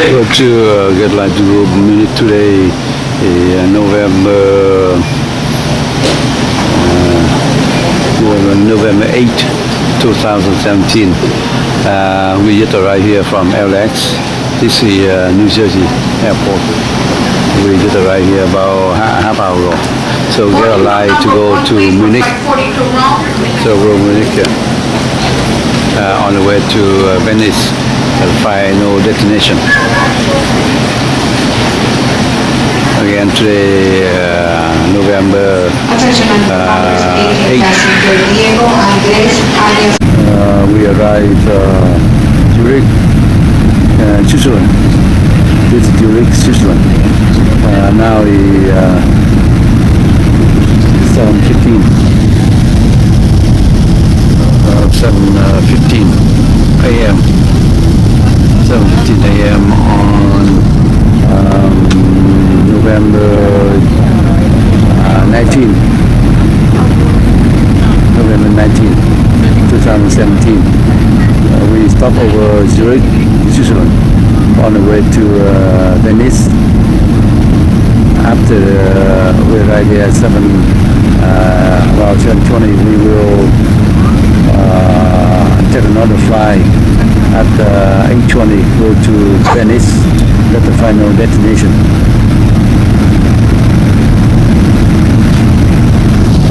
Go to get like to go Munich today, November 8, 2017. We just arrived here from LAX. This is New Jersey airport. We just arrived here about half hour ago. So we get a line to go to Munich. So we're in Munich on the way to Venice, the final destination. Again today, November 8. We arrived Zurich, Switzerland. This is Zurich, Switzerland. Now it's 7:15. 7:15 a.m. 7:15 a.m. on November 19. November 19, 2017. We stopped over Zurich, Switzerland, on the way to Venice. After we arrive here at about 7:20, we will take another flight at 8:20, go to Venice. That's the final destination.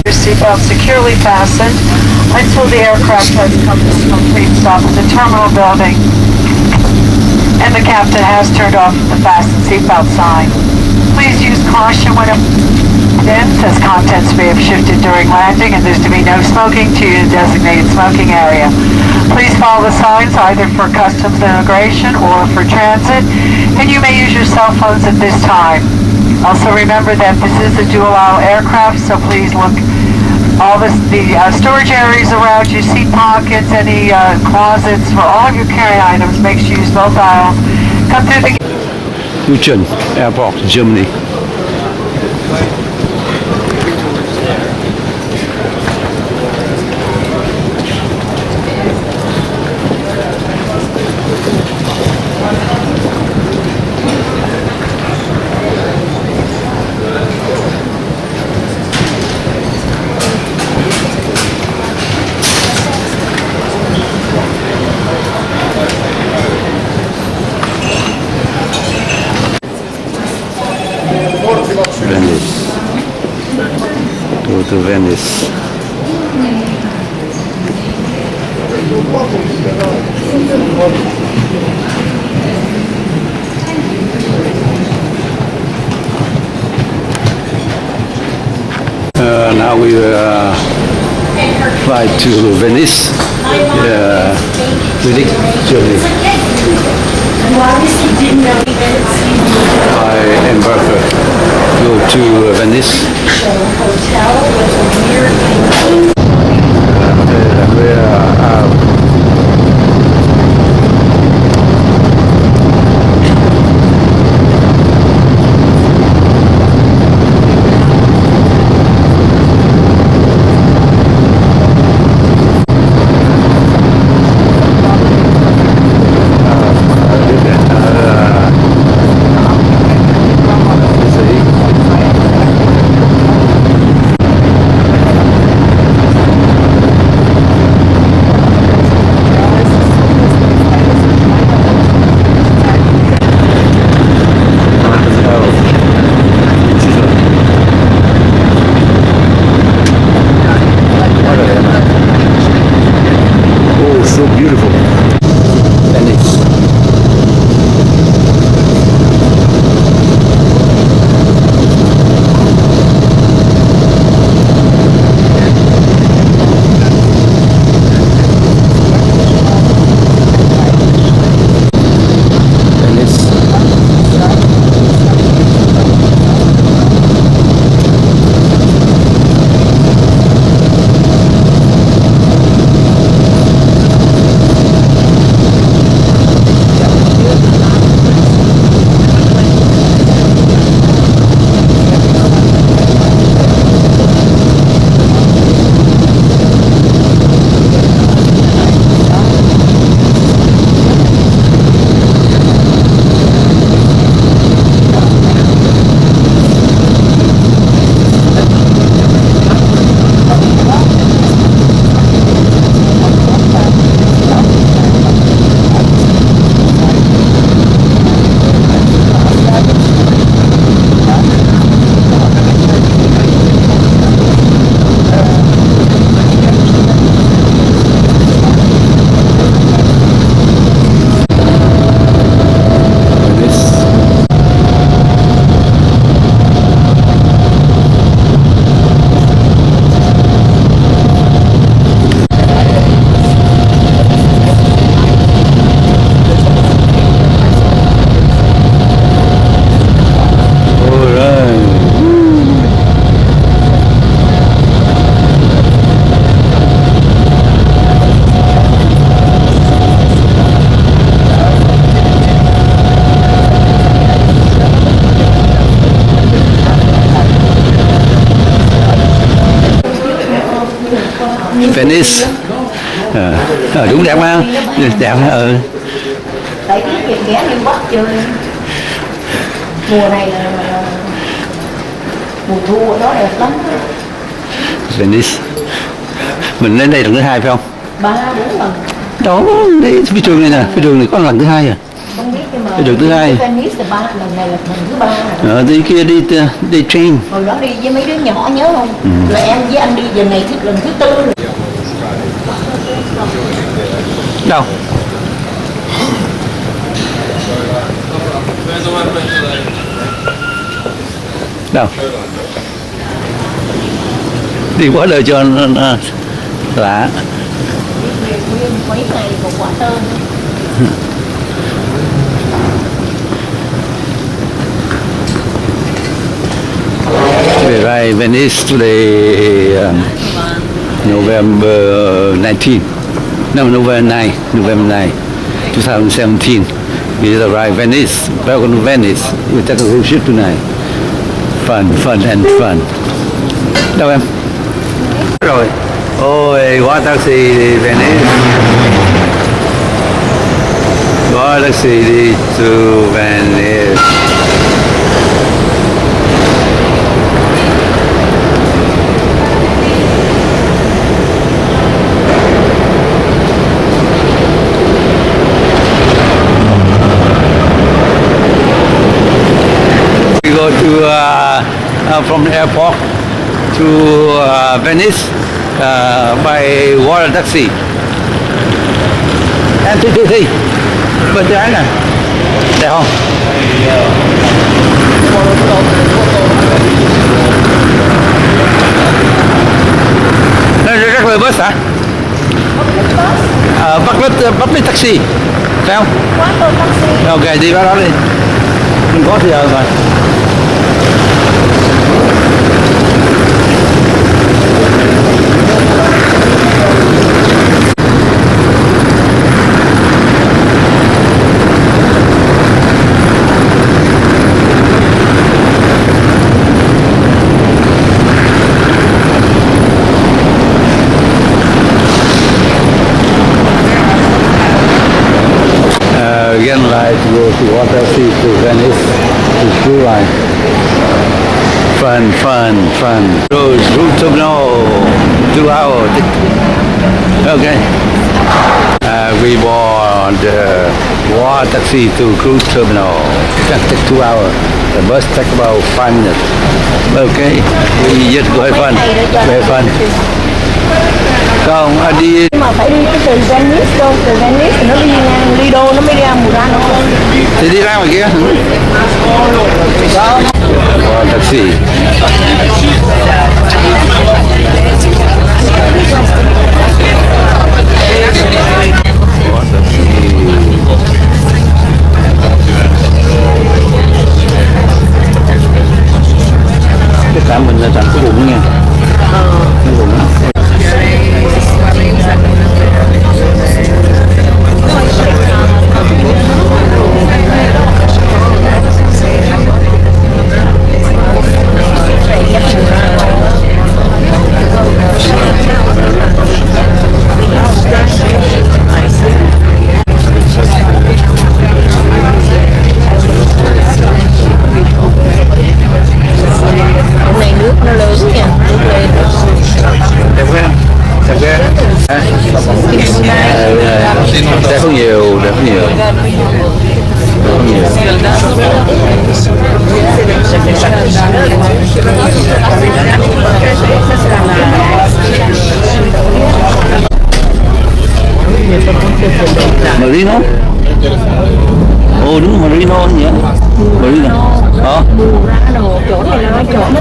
Your seatbelt securely fastened until the aircraft has come to a complete stop at the terminal building and the captain has turned off the fasten seatbelt sign. Please use caution when as contents may have shifted during landing and there's to be no smoking to the designated smoking area. Please follow the signs either for customs immigration or for transit, and you may use your cell phones at this time. Also remember that this is a dual-aisle aircraft, so please look all the storage areas around you, seat pockets, any closets for all of your carry items. Make sure you use both aisles. Come through the München Airport, Germany. Venice. Go to Venice. Now we fly to Venice, Munich, Germany. I embark go to Venice. Venice. Đúng đẹp mà, đẹp. Tại cái việc ghé đi Bắc chơi. Mùa này là mùa thu ở đó đẹp lắm. Venice. Mình lên đây lần thứ 2 phải không? 3-4 lần. Đó, đây phi trường này nè, phi trường này có lần thứ 2 à? Không biết nhưng mà Phi trường thứ 2. Venice là 3 lần này là lần thứ 3 rồi. Đi kia đi train. Hồi đó đi với mấy đứa nhỏ nhớ không? Là em với anh đi giờ này lần thứ 4 rồi. Đâu? Đâu? Đi quá đời cho nó lạ. Mấy ngày một quả tôm. We arrived Venice today, November 19. No, November 9, 2017. We just arrived Venice. Welcome to Venice. We take a cruise ship tonight. Fun and fun. Đâu em? Rồi. Ôi, quá taxi đi Venice. Quá taxi đi to Venice. We go to from the airport to Venice by water taxi. Em thi bên trái nè, đẹp không? Đây rất là bus hả? Public taxi, phải không? Quá tôm taxi. Ok, đi vào đó đi. Mình có thì rồi. Again, like to go to water sea to Venice, to cruise line. Fun. Route terminal, 2 hours. Okay. We board the water taxi to cruise terminal. That take 2 hours. The bus take about 5 minutes. Okay. We just go have fun. Không, đi. Nhưng mà phải đi cái từ Venice đâu, từ Venice thì nó đi ngang Lido nó mới ra Murano. Thì đi ra ngoài kia. Wow, taxi. Tất cả mình là chẳng có bụng nha. Cái bụng đó. Đẹp hơn nhiều. Marino? Ồ đúng Marino nhỉ? Marino. Murano, chỗ này là chỗ nó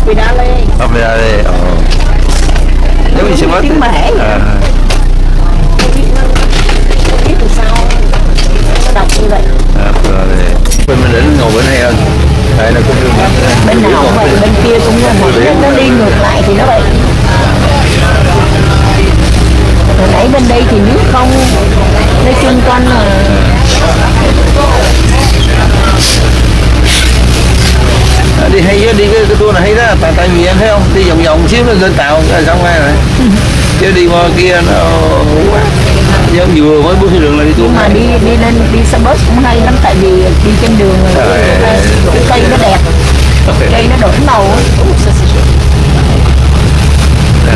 Hospitale. Hospitale. Nếu mình sẽ mất tiếng mẹ vậy. Không biết từ sao nó đọc như vậy. Bên mình đến ngồi bên này hơn. Đây là cũng Bên nào cũng vậy, bên kia cũng là một cái nó đi ngược lại thì nó vậy. Hồi nãy bên đây thì nước không, nói chung quanh là đi hay đi cái tour này hay đó, tại vì em thấy không, đi vòng vòng xíu lên tàu xong rồi chứ đi qua kia nó giống vừa mới bước trên đường là đi tour. mà đi lên đi xe bus cũng hay lắm, tại vì đi trên đường cái cây nó đẹp, cây nó đổi màu.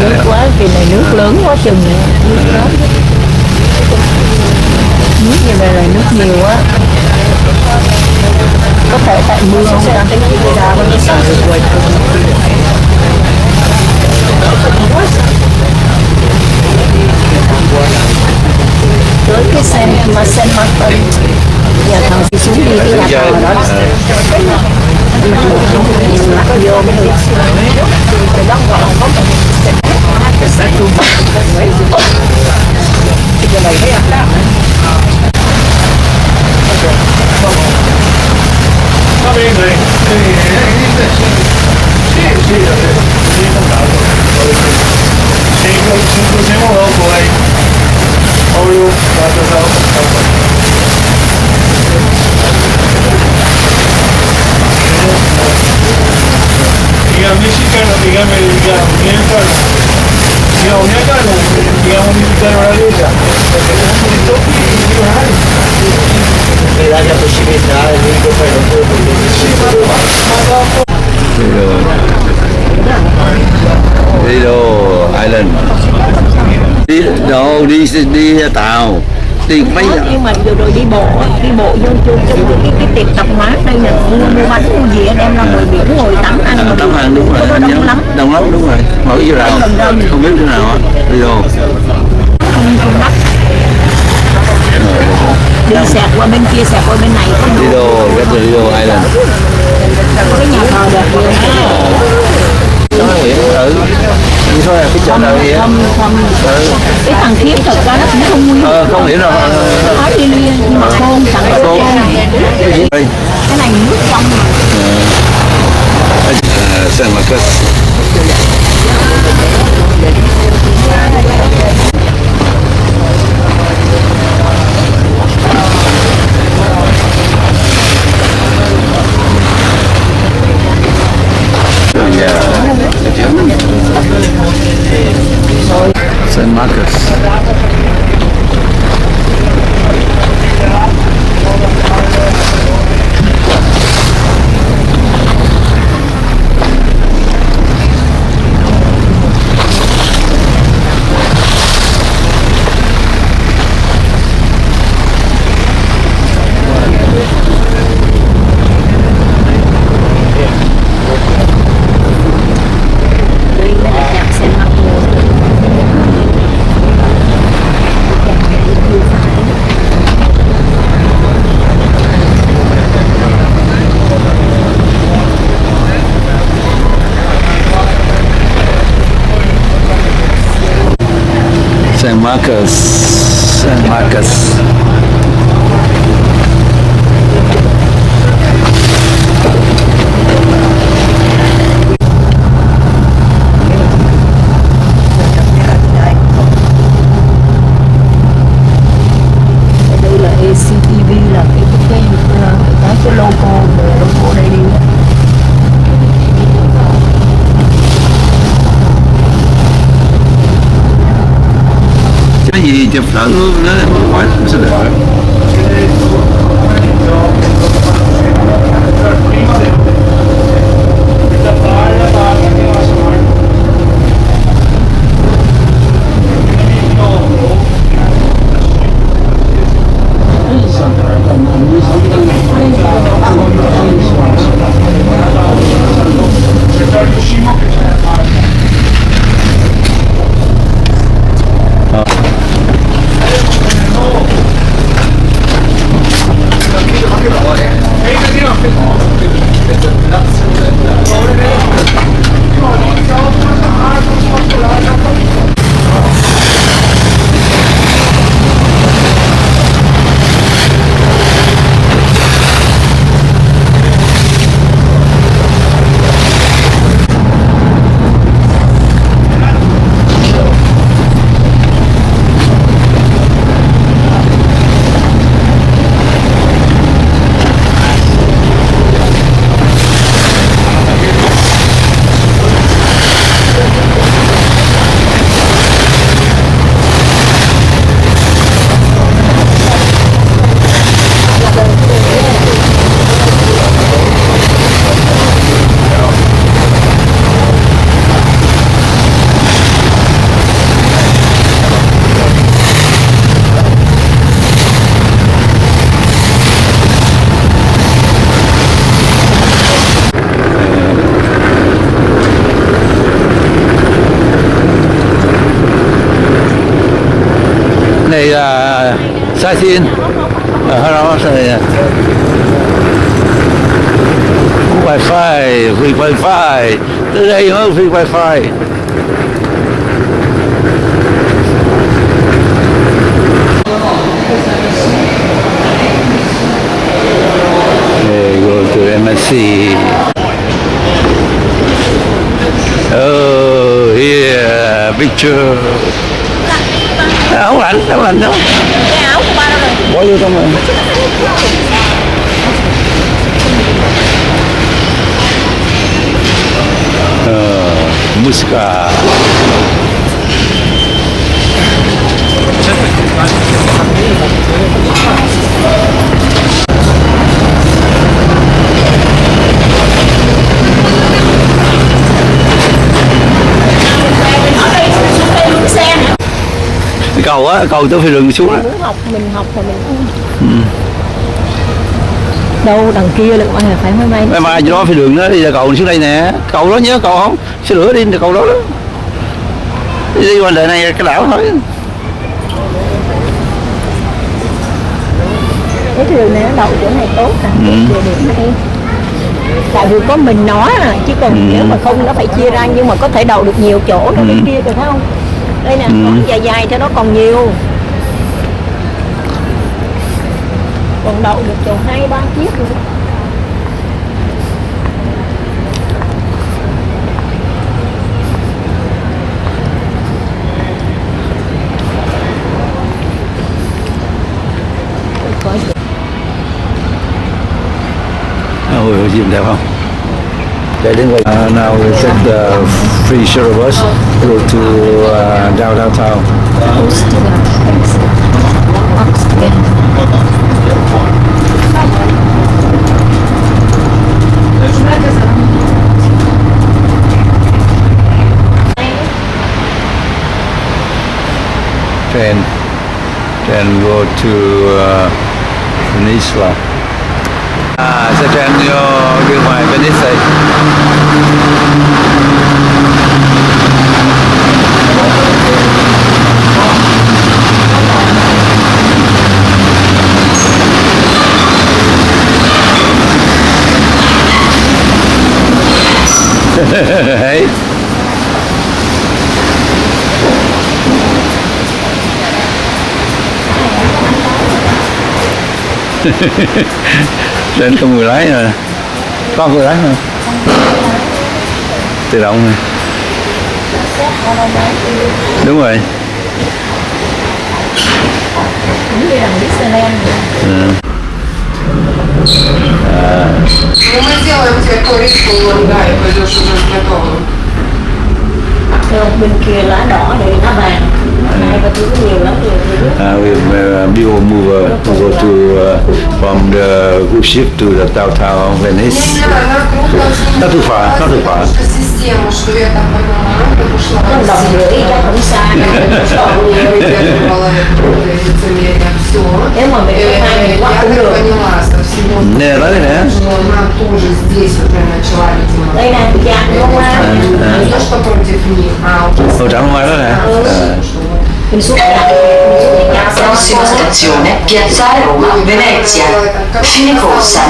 Nước quá, kỳ này nước lớn quá chừng nước lớn. Nước như vậy là nước nhiều quá. Có thể tại mưa không ta? Tới cái xe mà xe Martin, nhà thằng đi xuống đi cái nhà thờ đó. Mặc vô mới được. Cái đó gọi là có cái xe trung tâm. Cái này thấy không? Va bene, sì, ci inclusiamo dopo, Ovvio, Diga mexicano, dígame, mexicano. Digamos, mexicano, digamos, mexicano la vita. Mi dà la possibilità e l'unico poi non può Lido Island. Đi tàu. Đi mấy nhưng mà vừa rồi đi bộ vô cái tiệc tạp hóa đây là mua bánh mua gì anh em ra ngoài biển ngồi tắm ăn. tắm ăn đúng rồi, đông lắm đúng rồi. Mở cái nào không biết thế nào á. Đi đâu không đắt. Đi xẹt qua bên kia, xẹt qua bên này có Lido Island. có cái nhà thờ đẹp nhiều. Nó Nguyễn như thôi là cái chợ nào vậy? Không. Cái thằng Khiếp thật ra nó cũng không nguy hiểm. Không hiểu đâu. Nói đi nhưng mà khôn chẳng có khôn. Cái này nước trong mà. San Marcos. San Marcos. San Marcos. Đây là ACTV, là cái logo đây đi. Cái gì chụp đỡ nó quá sẽ được. Hey, này là sightseeing. Hello, wifi, free wifi. Tới đây có free wifi. Okay, go to MSC. Oh, here, picture. Không lạnh đâu. Cái áo của ba đâu rồi? Bỏ vô trong rồi. Muska. Cầu á, cầu tới phi rừng xuống á. Muốn học mình học mà mình đâu đằng kia là phải máy bay. Mai mai đó phi đường đó đi ra cầu xuống đây nè, cầu đó nhớ cầu không? Xe lửa đi cầu đó đó. Đi qua đời này cái đảo thôi. Cái đường này nó đậu chỗ này tốt à, địa điểm này. Tại vì có mình nó à, chứ còn nếu mà không nó phải chia ra, nhưng mà có thể đậu được nhiều chỗ nó bên kia rồi thấy không? Đây nè, còn dài dài cho nó còn nhiều. Còn đậu được chỗ 2-3 chiếc nữa. Ôi, gì đẹp không? Chạy đến rồi. Now we take the free shuttle bus go to downtown town. Train go to Peninsula. Xe train vô bên ngoài Venice. Đấy. Trên có người lái rồi, có người lái không? Tự động này. Đúng rồi. Ну, мы сделаем тебе корейскую да, и пойдешь уже с готовым. Bên kia lá đỏ để lá vàng. Hai ba thứ nhiều lắm rồi. We will move go to from the cruise ship to the downtown Venice. Not too far, not too far. Систему, что я там поняла, это ушла в Россию. Nếu mà mình có hai người quá Я cũng так được. поняла со всего. Nè, nói đi nè. Что она тоже здесь уже начала, видимо. Đây nè, dạ, đúng không? Не то, что против них, а уже Ở trong ngoài đó nè. Mình xuống lại. Prossima stazione, Piazzale Roma, Venezia, fine corsa.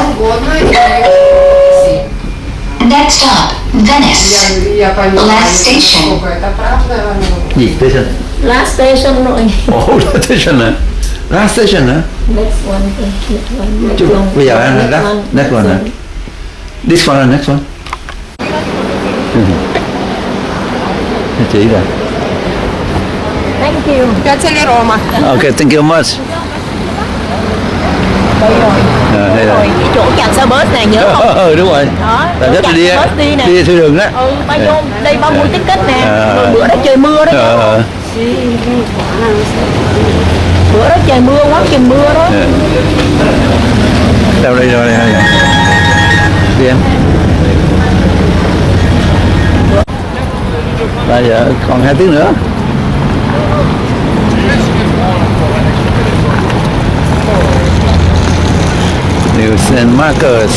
Next stop, Venice. Я поняла, Last station. насколько это правда. Gì station? Last station rồi. Oh, last station nè. Last station nè. Next one. Chứ bây giờ là next one nè. This one là next one. Chỉ rồi. Thank you. Piazzale Roma. Okay, thank you much. Đây rồi. Đây rồi. Cái chỗ chặn xe bus này nhớ không? Đúng rồi. Đó. Là rất chặn đi xe bus đi nè. đi theo đường đó. Bao nhiêu? Đây 30 ticket nè. Rồi bữa đó trời mưa đó. Bữa đó trời mưa quá trời mưa đó. Đâu đây rồi đây. Đi em. Bây giờ còn 2 tiếng nữa. New St. Marcus.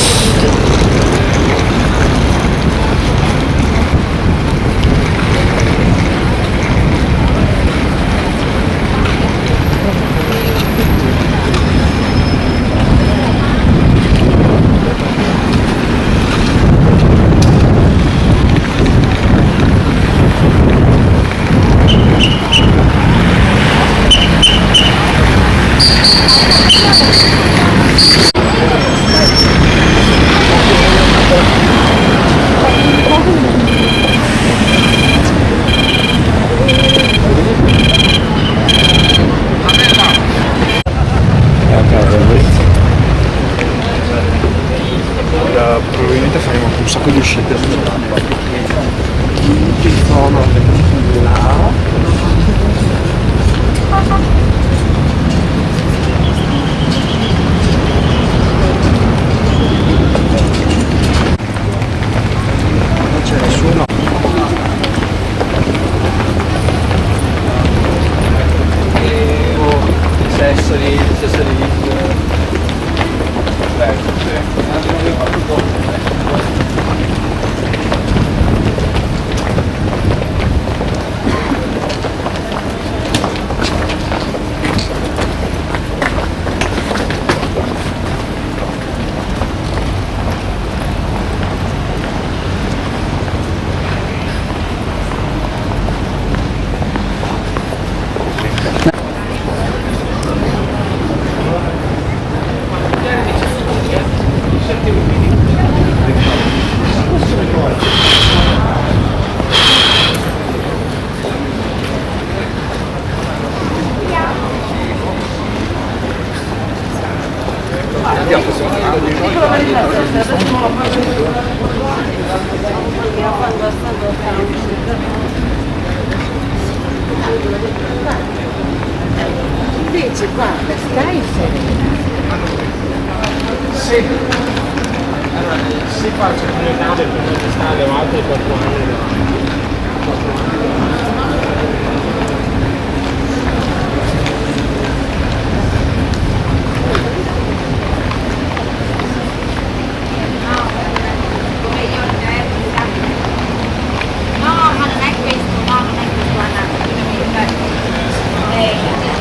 Probabilmente faremo un sacco di uscite. Non c'è nessuno. Sesso di Invece guarda, stai sereno. Sì. Allora, si faccia come cade perché sta levato i 4 anni.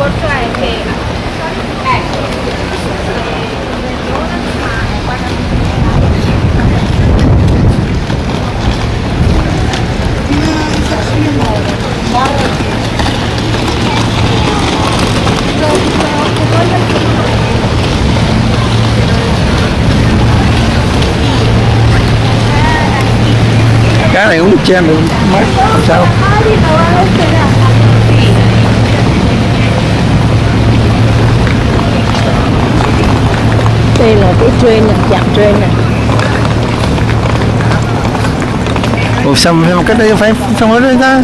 Forse è che Cái này cũng chen được mấy sao? đây là cái train này, chạm train này. Ủa sao cái đây phải xong ở đây ta?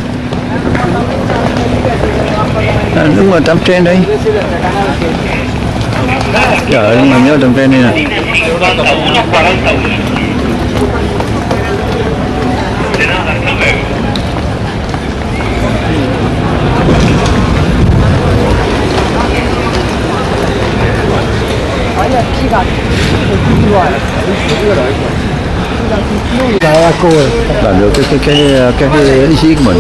À, đúng rồi, tắm trên đây. Trời ơi, mà nhớ tắm trên đây nè. Làm được cái ý chí của mình.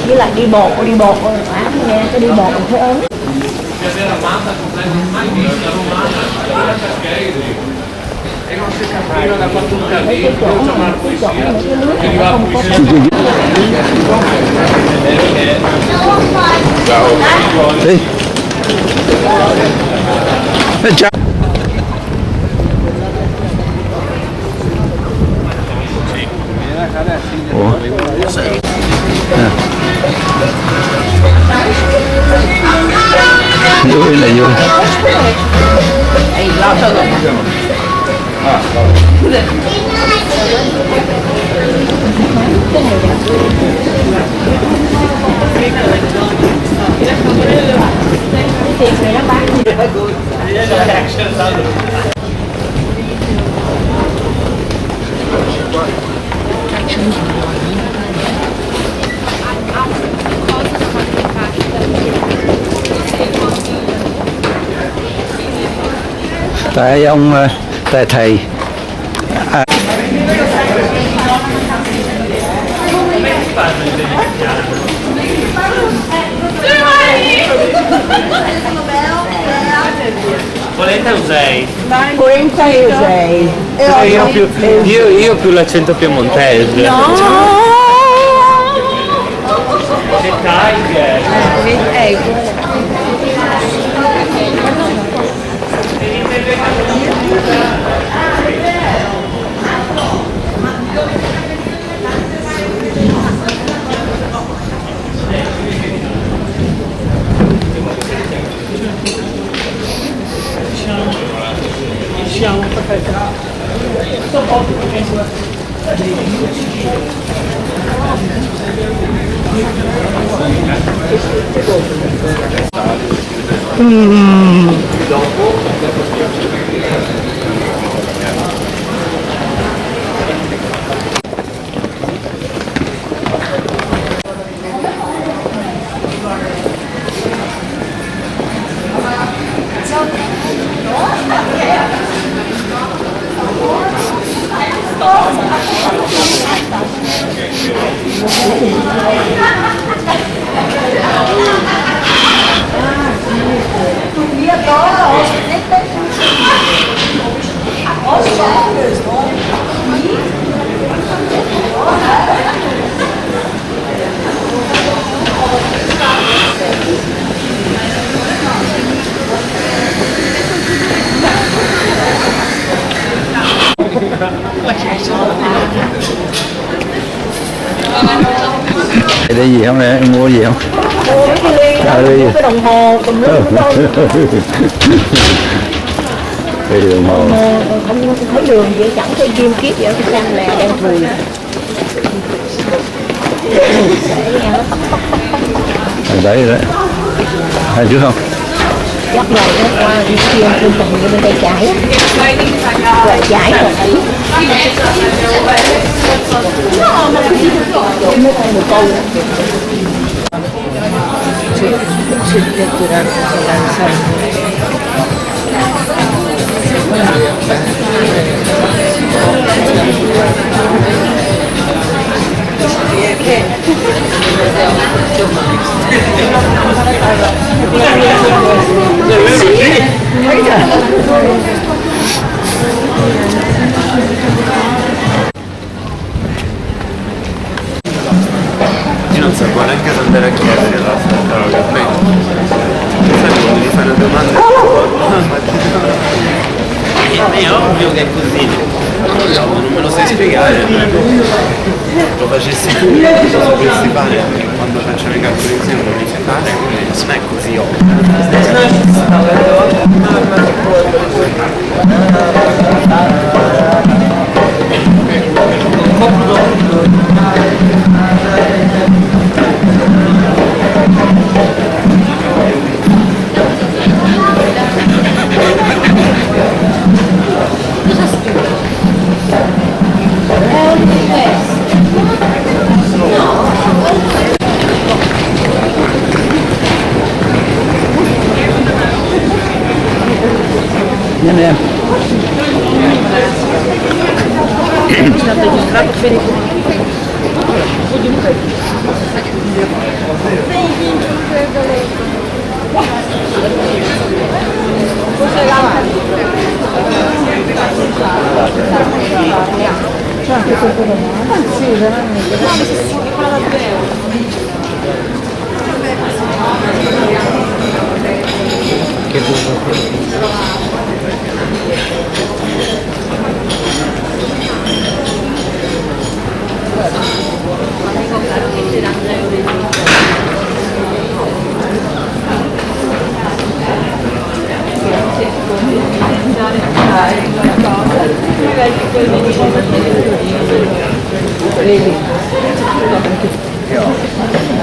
Với lại đi bộ nghe cái đi bộ thấy ớn. Đi. Chào. Ủa? À. Vui là vui. Tại ông, tại thầy Polenta usei. Polenta e usei. Io più l'accento piemontese. No! Che tiger! Đây gì không nè, em mua gì không? Mua mấy cái ly đó, mua cái đồng hồ tùm lum thôi. Đây là đồng hồ. Không thấy đường gì chẳng thấy kim kiếp vậy, cái sang lè đang vùi. Đấy đấy. Hay chứ không? Dắt này nó qua đi kia trên tầng bên tay trái. Rồi trái rồi ấy. Mấy con một câu. Io non sapevo neanche se andare a chiedere la tartaruga, poi sai quando mi fai una domanda è ovvio che è così, non me lo sai spiegare, lo facessi tu, lo sapresti fare, quando facciamo i calcoli insieme non li sai fare, quindi non è così Nhanh em. Che buco.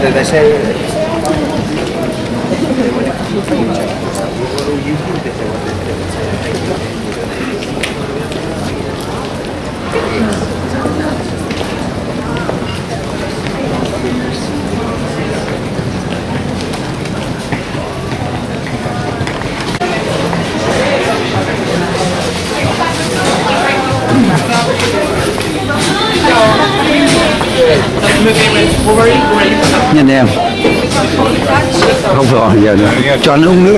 Deve essere Nhanh em. Không phải giờ nữa. Cho anh uống nước.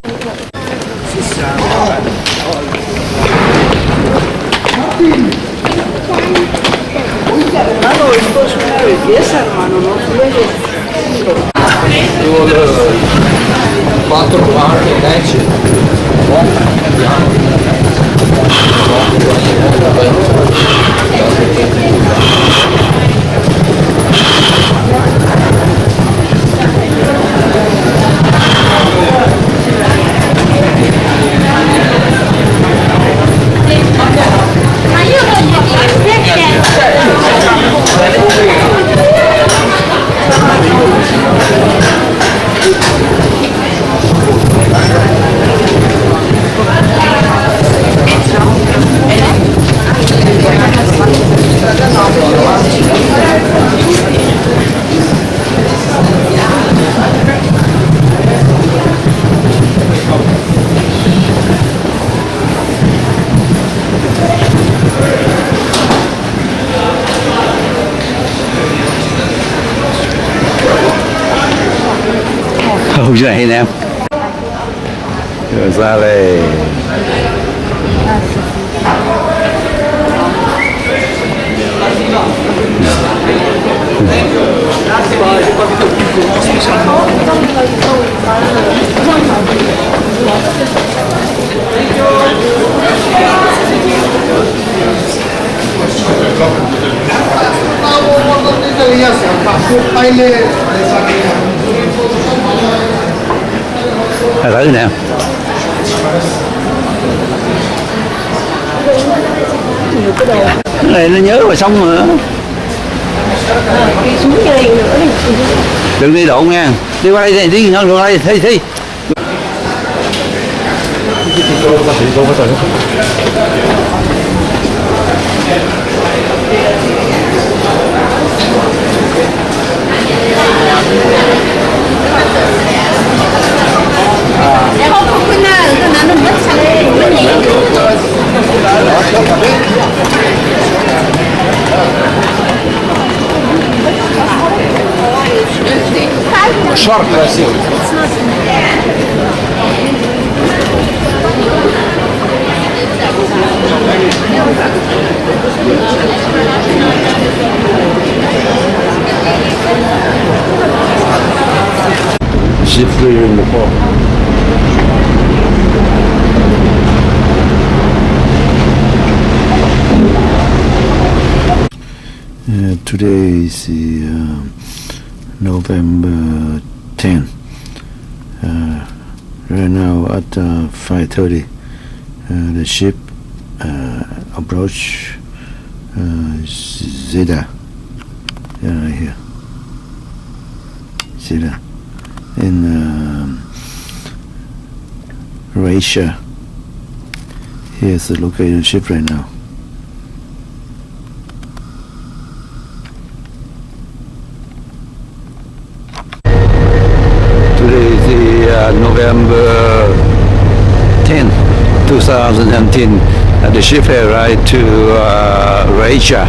Hầu như này anh em. Rồi ra đây. Thử nè. Cái này nó nhớ mà xong rồi. Xuống chơi nữa đi. Đừng đi độn nha. Đi qua đây đi hơn đây thi. Шар красивый. Ship clearing the port. Today is the November 10. Right now at 5:30, the ship approach Zeta. Right here, Zeta in Croatia. Here's the located ship right now. November 10, 2010, the ship arrived to Croatia.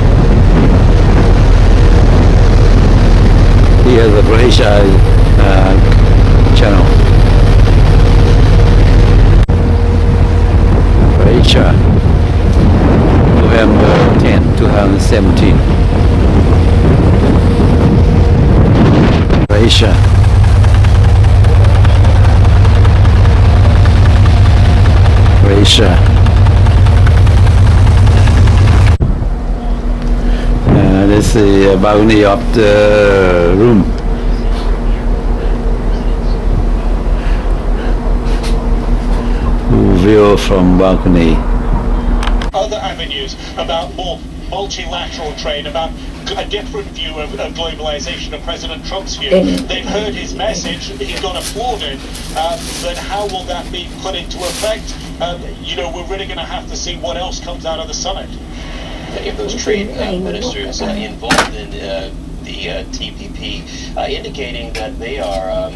Here's the Croatia channel. Croatia, November 10, 2017. Croatia. Croatia. This is the balcony of the room. View from balcony. Other avenues about more multilateral trade, about a different view of globalization, of President Trump's view. They've heard his message, he got applauded, but how will that be put into effect? You know, we're really going to have to see what else comes out of the summit. Many of those trade ministers involved in the TPP indicating that they are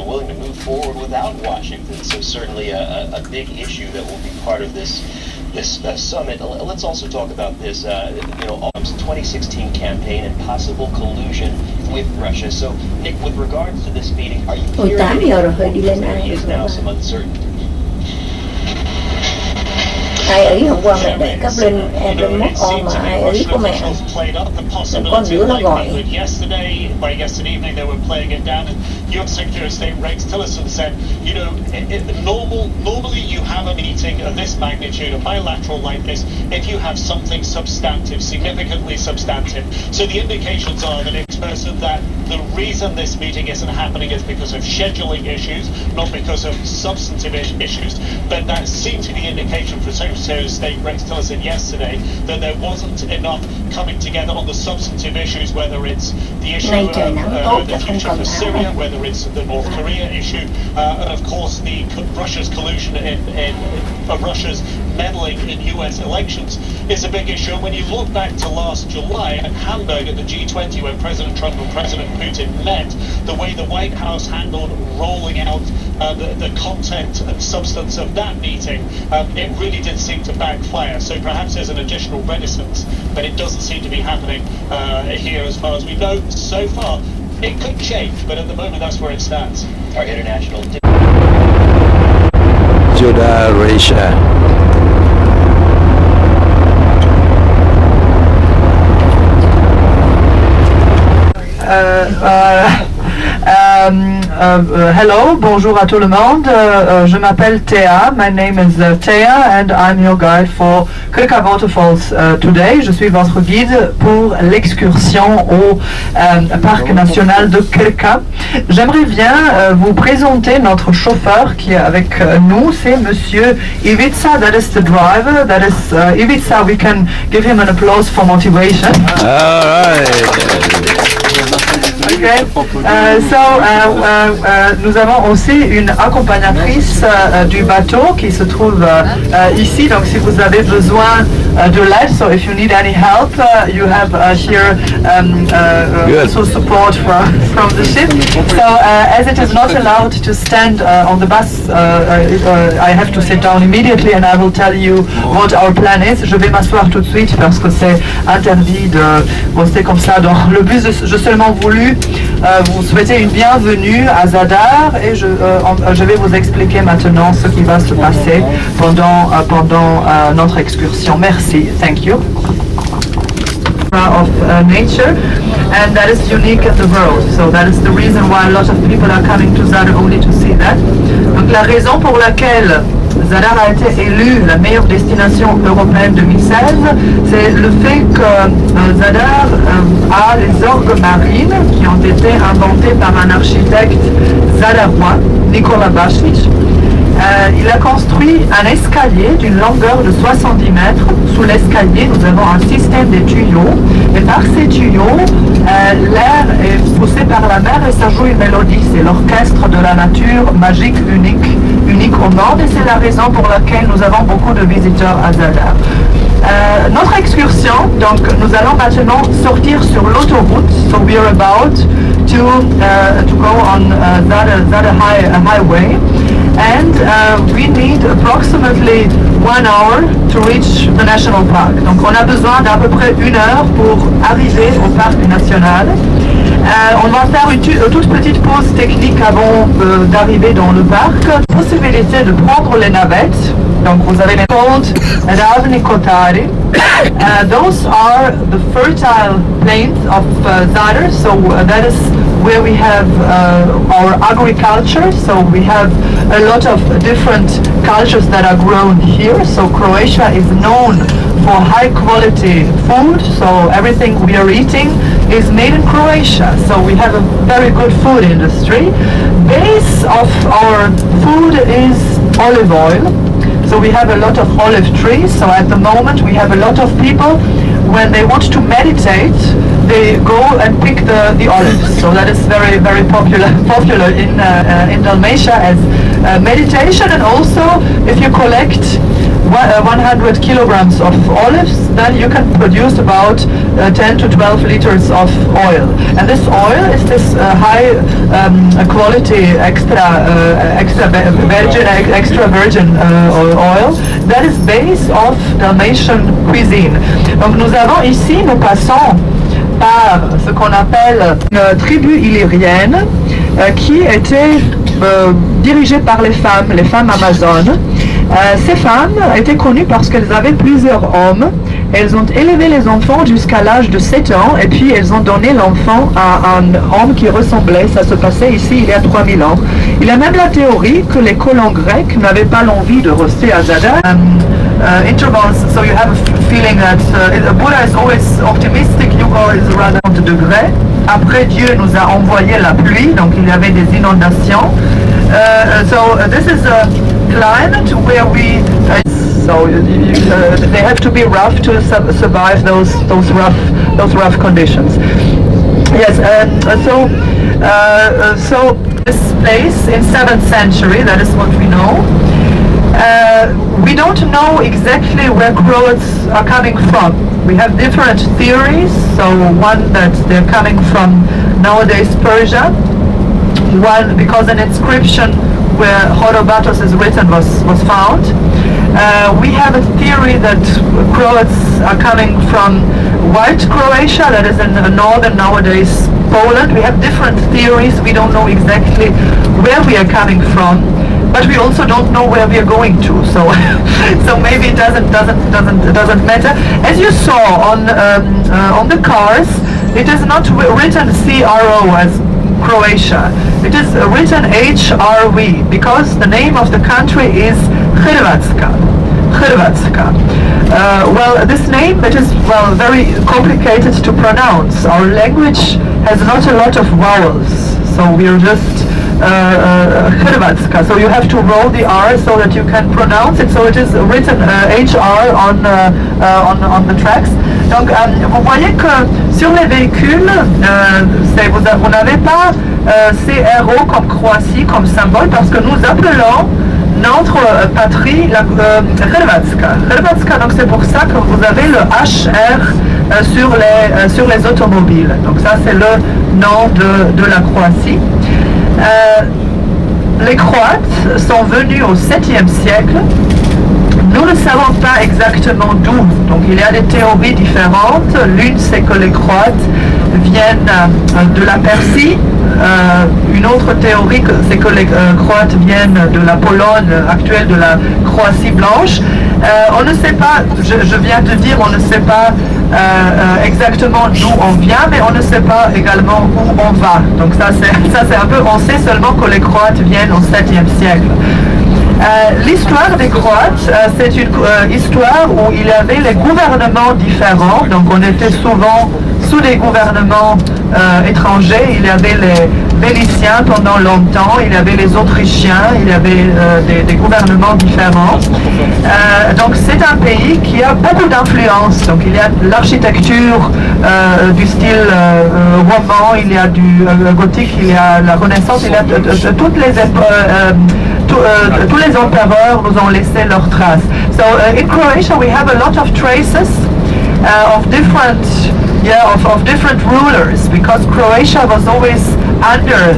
willing to move forward without Washington. So certainly a big issue that will be part of this summit. Let's also talk about this, Trump's 2016 campaign and possible collusion with Russia. So, Nick, with regards to this meeting, are you hearing there is now some uncertainty? Ai ý hôm qua mẹ để cấp lên mất on mà ai ý của mẹ con đứa nó gọi. Yesterday evening they were playing it down, and U.S. Secretary of State Rex Tillerson said, normally you have a meeting of this magnitude, a bilateral like this, if you have something substantive, significantly substantive. So the indications are that expressive that the reason this meeting isn't happening is because of scheduling issues, not because of substantive issues. But that seemed to be indication for Secretary of State Rex Tillerson yesterday that there wasn't enough coming together on the substantive issues, whether it's the issue of the future for Syria, whether it's the North Korea issue, and of course Russia's collusion in Russia's meddling in US elections is a big issue. When you look back to last July at Hamburg at the G20 when President Trump and President Putin met, the way the White House handled rolling out the content and substance of that meeting, it really did seem to backfire. So perhaps there's an additional reticence, but it doesn't seem to be happening here as far as we know so far. It could change, but at the moment that's where it stands. Our international Russia. Hello, bonjour à tout le monde. Je m'appelle Thea. My name is Thea and I'm your guide for Krka Waterfalls today. Je suis votre guide pour l'excursion au parc national de Krka. J'aimerais bien vous présenter notre chauffeur qui est avec nous. C'est Monsieur Ivica. That is the driver. That is Ivica. We can give him an applause for motivation. All right. Okay. Nous avons aussi une accompagnatrice du bateau qui se trouve ici. Donc, si vous avez besoin de l'aide, so if you need any help, you have here also support from the ship. So, as it is not allowed to stand on the bus, I have to sit down immediately and I will tell you what our plan is. Je vais m'asseoir tout de suite parce que c'est interdit de rester comme ça. Donc, le but, j'ai seulement voulu vous souhaiter une bienvenue à Zadar et je vais vous expliquer maintenant ce qui va se passer pendant notre excursion. Merci. Thank you. Of nature, and that is unique in the world. So that is the reason why a lot of people are coming to Zadar only to see that. Donc la raison pour laquelle Zadar a été élue la meilleure destination européenne 2016, c'est le fait que Zadar a les orgues marines qui ont été inventées par un architecte zadarois, Nicolas Bašić. Il a construit un escalier d'une longueur de 70 mètres. Sous l'escalier, nous avons un système de tuyaux. Et par ces tuyaux, l'air est poussé par la mer et ça joue une mélodie. C'est l'orchestre de la nature magique, unique au monde. Et c'est la raison pour laquelle nous avons beaucoup de visiteurs à Zadar. Notre excursion, donc nous allons maintenant sortir sur l'autoroute. So we are about to go on Zadar highway. And we need approximately 1 hour to reach the national park. Donc on a besoin d'à peu près 1 heure pour arriver au parc national. On va faire une toute petite pause technique avant d'arriver dans le parc. Possibilité de prendre les navettes. Donc vous avez les called Ravni Kotari. Those are the fertile plains of Zadar. So that is where we have our agriculture. So we have a lot of different cultures that are grown here. So Croatia is known for high quality food. So everything we are eating is made in Croatia. So we have a very good food industry. Base of our food is olive oil. So we have a lot of olive trees. So at the moment we have a lot of people, when they want to meditate, they go and pick the olives. So that is very, very popular in Dalmatia, as meditation, and also if you collect 100 kilograms of olives, then you can produce about 10 to 12 liters of oil. And this oil is this high quality extra virgin oil that is based off Dalmatian cuisine. Donc nous avons ici, nous passons par ce qu'on appelle une tribu illyrienne qui était dirigée par les femmes amazones. Ces femmes étaient connues parce qu'elles avaient plusieurs hommes. Elles ont élevé les enfants jusqu'à l'âge de 7 ans et puis elles ont donné l'enfant à un homme qui ressemblait. Ça se passait ici il y a 3000 ans. Il y a même la théorie que les colons grecs n'avaient pas l'envie de rester à Zadar. Intervals, so you have a feeling that Buddha is always optimistic, Hugo is rather 30 degrés. Après Dieu nous a envoyé la pluie, donc il y avait des inondations. So this is a climate where we so they have to be rough to survive those rough conditions. Yes, so this place in 7th century, that is what we know. We don't know exactly where Croats are coming from. We have different theories. So one that they're coming from nowadays Persia. One because an inscription where Horobatos is written was found. We have a theory that Croats are coming from White Croatia, that is in northern nowadays Poland. We have different theories. We don't know exactly where we are coming from, but we also don't know where we are going to. So, so maybe it doesn't matter. As you saw on the cars, it is not written CRO as Croatia. It is written HRV because the name of the country is Hrvatska. Well, this name, it is very complicated to pronounce. Our language has not a lot of vowels, so we're just Hrvatska. So you have to roll the R so that you can pronounce it. So it is written HR on the tracks. Donc vous voyez que sur les véhicules, vous n'avez pas CRO comme Croatie comme symbole parce que nous appelons notre patrie la Hrvatska. Donc c'est pour ça que vous avez le HR sur les automobiles. Donc ça c'est le nom de la Croatie. Les Croates sont venus au 7e siècle. Nous ne savons pas exactement d'où. Donc il y a des théories différentes. L'une c'est que les Croates viennent de la Persie. Une autre théorie c'est que les Croates viennent de la Pologne actuelle, de la Croatie blanche. On ne sait pas, je viens de dire, on ne sait pas exactement d'où on vient, mais on ne sait pas également où on va. Donc ça c'est un peu, on sait seulement que les Croates viennent au 7e siècle. L'histoire des Croates, c'est une histoire où il y avait les gouvernements différents, donc on était souvent sous des gouvernements étrangers. Il y avait les Vénitiens pendant longtemps, il y avait les Autrichiens, il y avait des gouvernements différents. Donc c'est un pays qui a beaucoup d'influence. Donc il y a l'architecture du style roman, il y a du gothique, il y a la Renaissance, il y a toutes les tous les empereurs nous ont laissé leurs traces. So in Croatia we have a lot of traces of different rulers, because Croatia was always under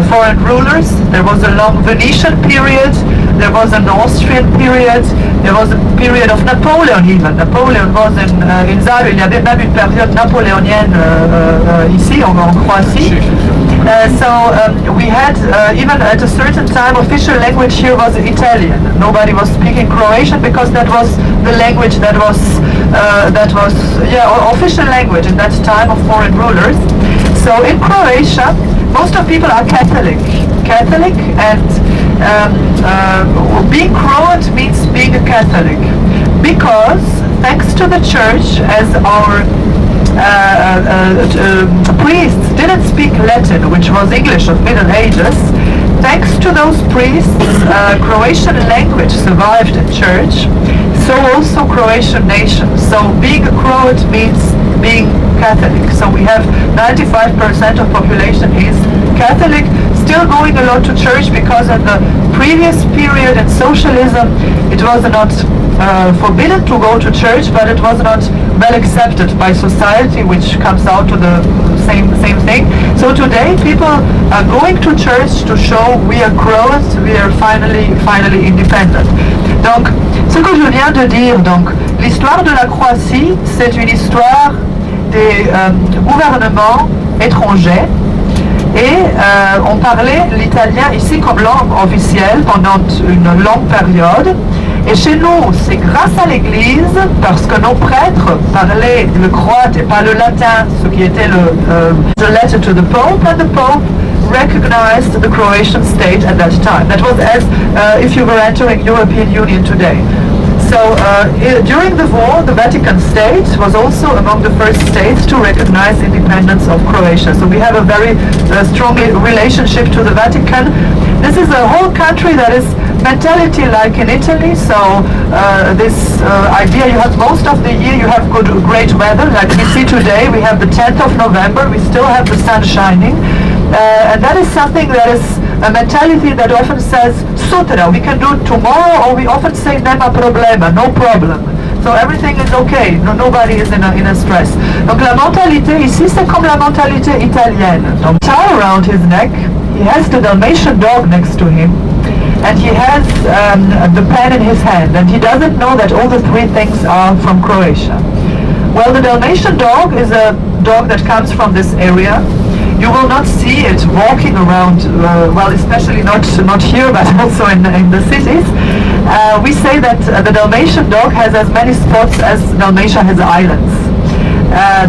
foreign rulers. There was a long Venetian period, there was an Austrian period, there was a period of Napoleon even. Napoleon was in Zagreb. Il y avait même une période napoléonienne ici en Croatie. We had even at a certain time official language here was Italian. Nobody was speaking Croatian because that was the language that was official language in that time of foreign rulers. So in Croatia, most of people are Catholic, and being Croat means being a Catholic, because thanks to the church, as our priests didn't speak Latin, which was English of Middle Ages, thanks to those priests, Croatian language survived in church, so also Croatian nation. So being a Croat means being Catholic. So we have 95% of population is Catholic, still going a lot to church because in the previous period in socialism it was not forbidden to go to church, but it was not well accepted by society, which comes out to the same thing. So today people are going to church to show we are Croats, we are finally independent. Donc, ce que je viens de dire, donc, l'histoire de la Croatie, c'est une histoire des gouvernements étrangers. Et on parlait l'italien ici comme langue officielle pendant une longue période. Et chez nous, c'est grâce à l'Église, parce que nos prêtres parlaient le croate et pas le latin, ce qui était the letter to the Pope, and the Pope recognized the Croatian state at that time. That was as if you were entering European Union today. So during the war, the Vatican State was also among the first states to recognize independence of Croatia. So we have a very strong relationship to the Vatican. This is a whole country that is mentality like in Italy. So this idea, you have most of the year, you have great weather. Like we see today, we have the 10th of November, we still have the sun shining. And that is something that is a mentality that often says sutra, we can do it tomorrow, or we often say nema problema, no problem. So everything is okay, nobody is in a stress. Donc la mentalité ici, c'est comme la mentalité italienne. Donc tie around his neck, he has the Dalmatian dog next to him, and he has the pen in his hand, and he doesn't know that all the three things are from Croatia. Well, the Dalmatian dog is a dog that comes from this area. You will not see it walking around, well, especially not here, but also in the cities. We say that the Dalmatian dog has as many spots as Dalmatia has islands.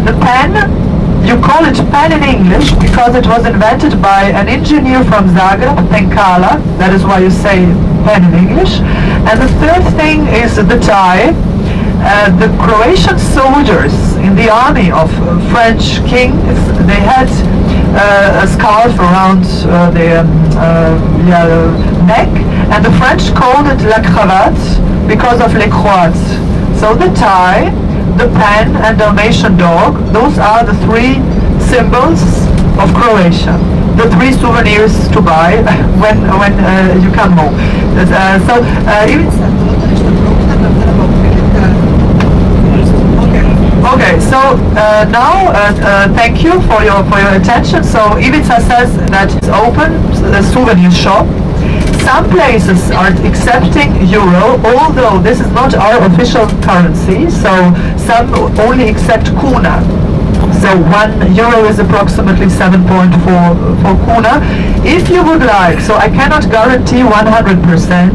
The pen, you call it pen in English because it was invented by an engineer from Zagreb, Penkala. That is why you say pen in English. And the third thing is the tie. The Croatian soldiers in the army of French kings, they had a scarf around their neck, and the French called it la cravate because of les Croates. So the tie, the pen, and Dalmatian dog, those are the three symbols of Croatia. The three souvenirs to buy when you come home. Okay, so now thank you for your attention. So Ivica says that it's open, the souvenir shop. Some places are accepting euro, although this is not our official currency. So some only accept kuna. So €1 is approximately 7.4 kuna. If you would like, so I cannot guarantee 100%.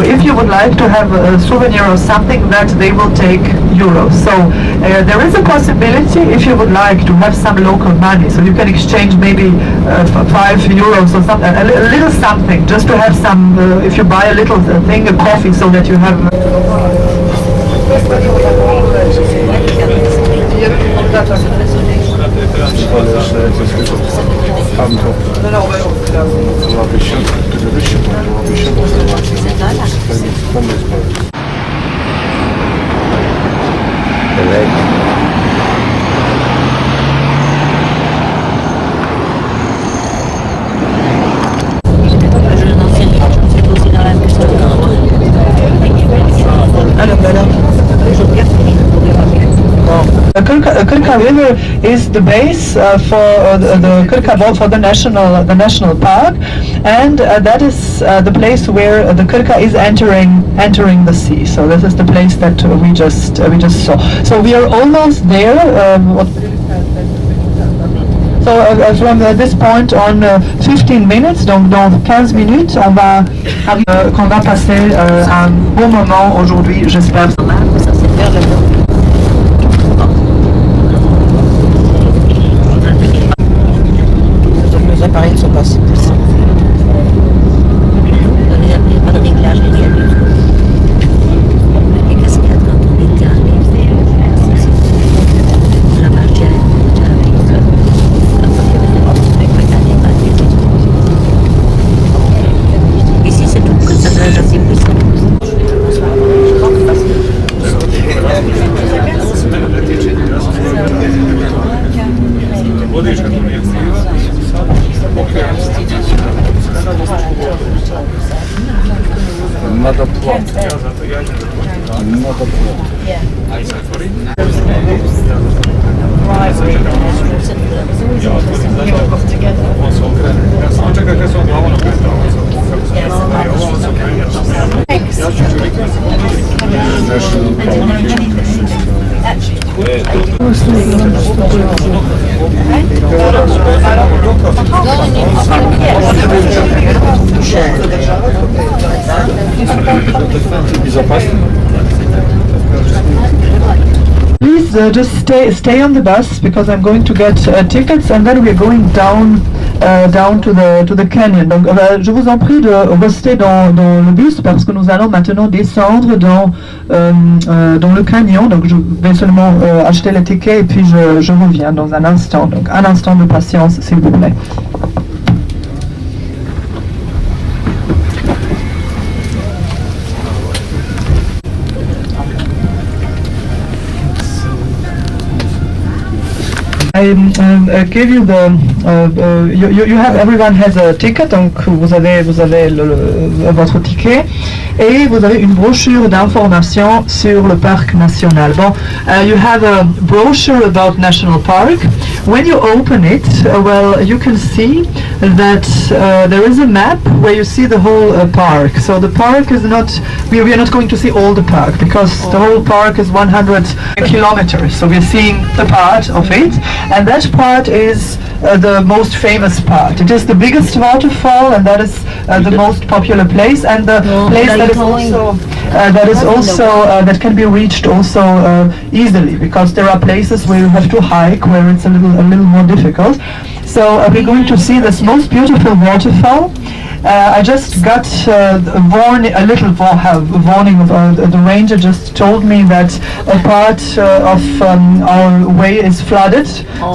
If you would like to have a souvenir or something, that they will take euros. So there is a possibility, if you would like, to have some local money. So you can exchange maybe €5 or something, a little something, just to have some, if you buy a little thing, a coffee, so that you have... Krka River is the base for the Krka for the national park, and that is the place where the Krka is entering the sea. So this is the place that we just saw. So we are almost there. So from this point on 15 minutes, donc dans 15 minutes, on va qu'on va passer un bon moment aujourd'hui, j'espère. Les appareils ne sont pas si possibles. Il n'y a pas de réglage, il n'y a du tout. Et qu'est-ce qu'il y a quand on est arrivé? La marche est déjà avec ici c'est tout près, ça doit être assez puissant. Je crois que Please just stay on the bus because I'm going to get tickets and then we're going down to the canyon. Donc je vous en prie de rester dans le bus parce que nous allons maintenant descendre dans le canyon. Donc je vais seulement acheter les tickets et puis je reviens dans un instant. Donc un instant de patience s'il vous plaît. I gave you the you have, everyone has a ticket, donc vous avez votre ticket et vous avez une brochure d'information sur le parc national. Bon, you have a brochure about national park. When you open it, well, you can see that there is a map where you see the whole park. So the park is not, we are not going to see all the park because the whole park is 100 kilometers. So we are seeing the part of it, and that part is the most famous part. It is the biggest waterfall, and that is the most popular place, and the place that can be reached also easily, because there are places where you have to hike, where it's a little more difficult. So we're going to see this most beautiful waterfall. I just got a little warning. The ranger just told me that a part of our way is flooded.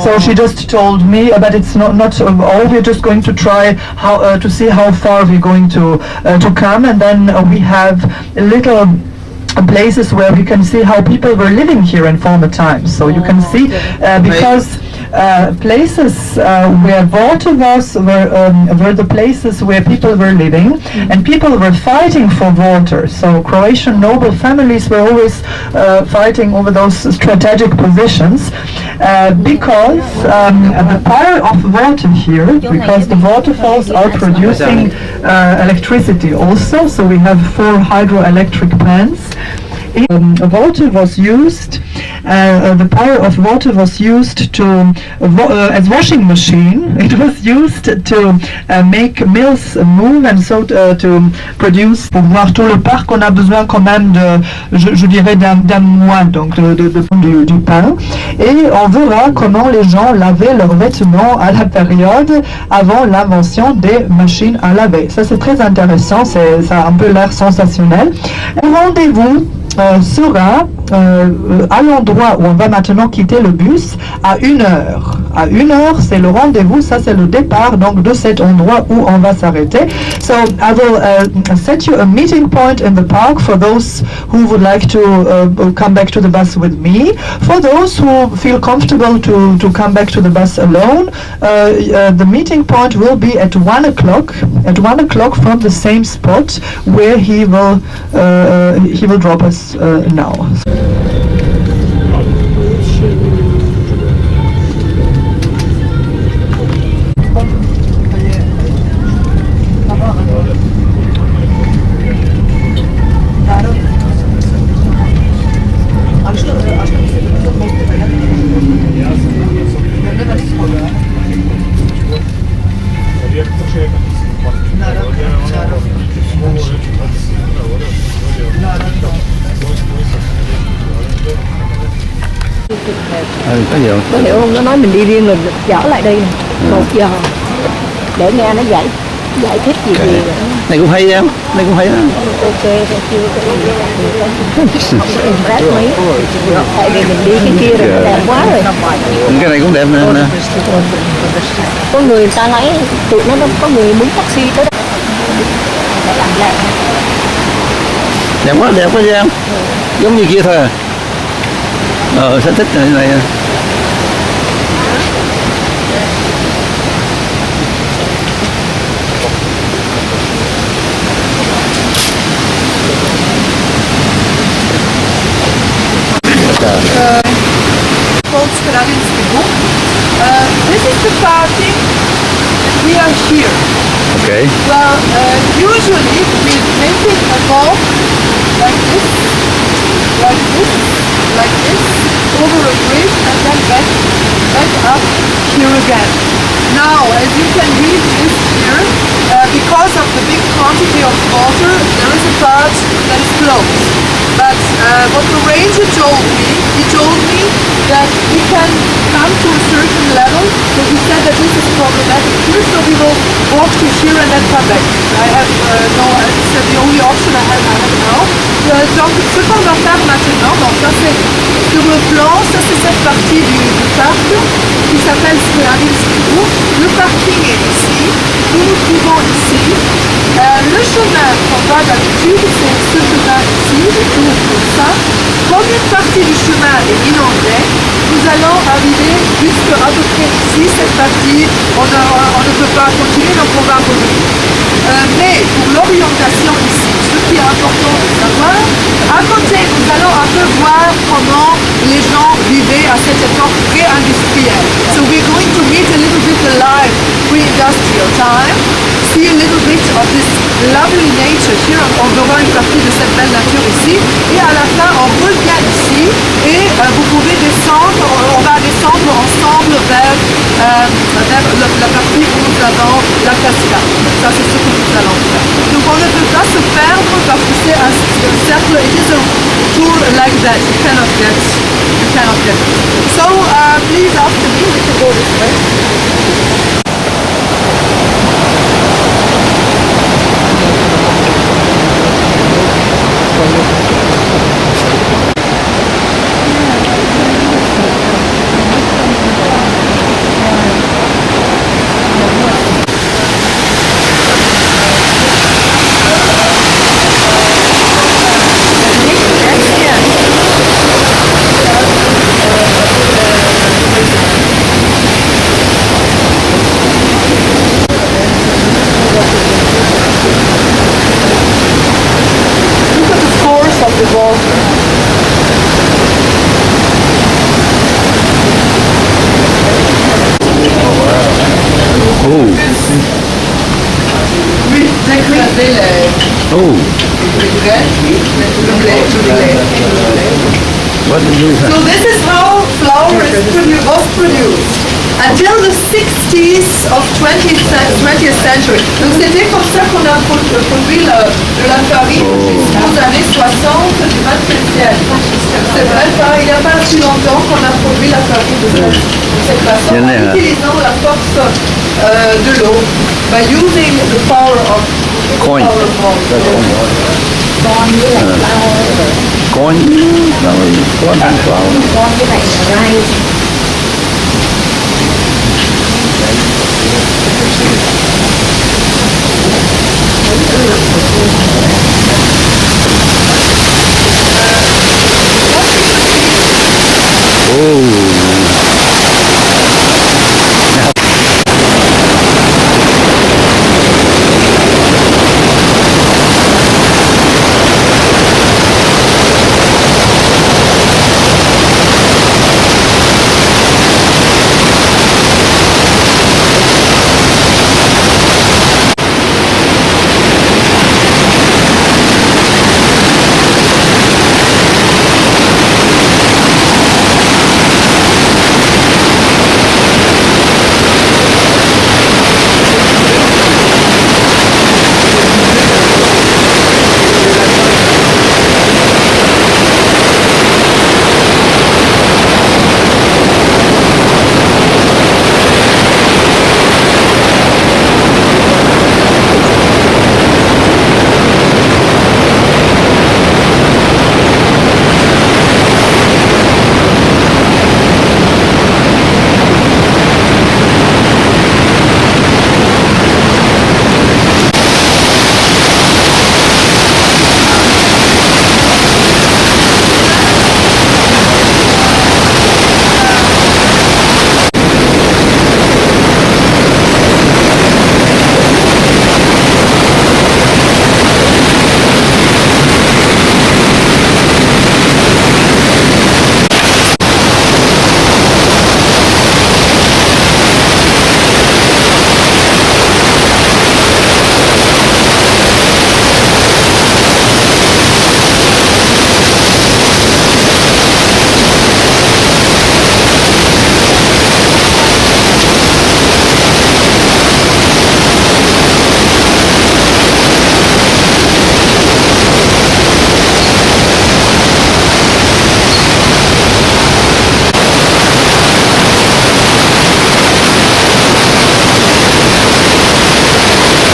So she just told me, but it's not all. We're just going to try to see how far we're going to come, and then we have little places where we can see how people were living here in former times. So you can see because places where water was were the places where people were living, and people were fighting for water. So Croatian noble families were always fighting over those strategic positions because the power of water here, because the waterfalls are producing electricity also. So we have 4 hydroelectric plants. Water was used, the power of water was used to, as washing machine. It was used to make mills move, and so to produce. Pour voir tout le parc, on a besoin quand même je dirais d'un mois, donc du pain. Et on verra comment les gens lavaient leurs vêtements à la période avant l'invention des machines à laver. Ça c'est très intéressant, ça a un peu l'air sensationnel. Rendez-vous sera à l'endroit où on va maintenant quitter le bus à 1 heure. À 1 heure, c'est le rendez-vous, ça c'est le départ donc de cet endroit où on va s'arrêter. So I will set you a meeting point in the park for those who would like to come back to the bus with me. For those who feel comfortable to come back to the bus alone, the meeting point will be at 1 o'clock. At 1 o'clock from the same spot where he will drop us now. Có gì không? Có hiểu không? Nó nói mình đi riêng rồi trở lại đây 1 giờ để nghe nó giải thích gì gì. Này cũng hay em, này cũng hay đó. Ok, chưa có mấy. Tại vì mình đi cái kia rồi nó đẹp quá rồi. Cái này cũng đẹp nè. Có người ta lấy, tụi nó có người muốn taxi tới đây. Phải làm lẹ. Đẹp quá chứ em. Giống như kia thôi à. Sẽ thích này. genehmigungsgenug. This is the parking, and we are here. Okay. Well, usually we make it a walk like this, over a bridge, and then back up here again. Now, as you can read this here, because of the big quantity of water, there is a part that is closed. But what the ranger told me, he told me that we can come to a certain level, so he said that this is problematic here, so we will walk to here and then come back. I have it's the only option I have now. Donc ce qu'on va faire maintenant, donc ça c'est sur le plan, ça c'est cette partie du parc qui s'appelle Sklavinskour. Le parking est ici, nous nous trouvons ici. Le chemin qu'on va d'habitude, c'est ce chemin ici, je tourne comme ça. Comme une partie du chemin est inondée, nous allons arriver jusqu'à peu près ici, cette partie, on ne peut pas continuer, donc on va revenir. Mais pour l'orientation ici, ce qui est important de savoir, à côté nous allons un peu voir comment les gens vivaient à cette époque pré-industrielle. So we're going to meet a little bit alive pre-industrial time, see a little bit of this lovely nature here, on verra une partie de cette belle nature ici, et à la fin on revient ici et vous pouvez descendre, on va descendre ensemble vers la partie où nous avons la cascade. Ça c'est ce que nous allons faire. Donc on ne peut pas se perdre parce que c'est un cercle, it is a tour like that, you cannot get it. So please after me, we can go this way. What did you say? So this is how flour was produced until the 60s of 20th century. Donc c'était comme ça qu'on a produit de la farine jusqu'aux années 60 du 20e siècle. C'est vrai, il n'y a pas si longtemps qu'on a produit la farine de cette façon, en utilisant la force de l'eau, by using the power of coin. Con với lại flour. Coin. Con với lại rice.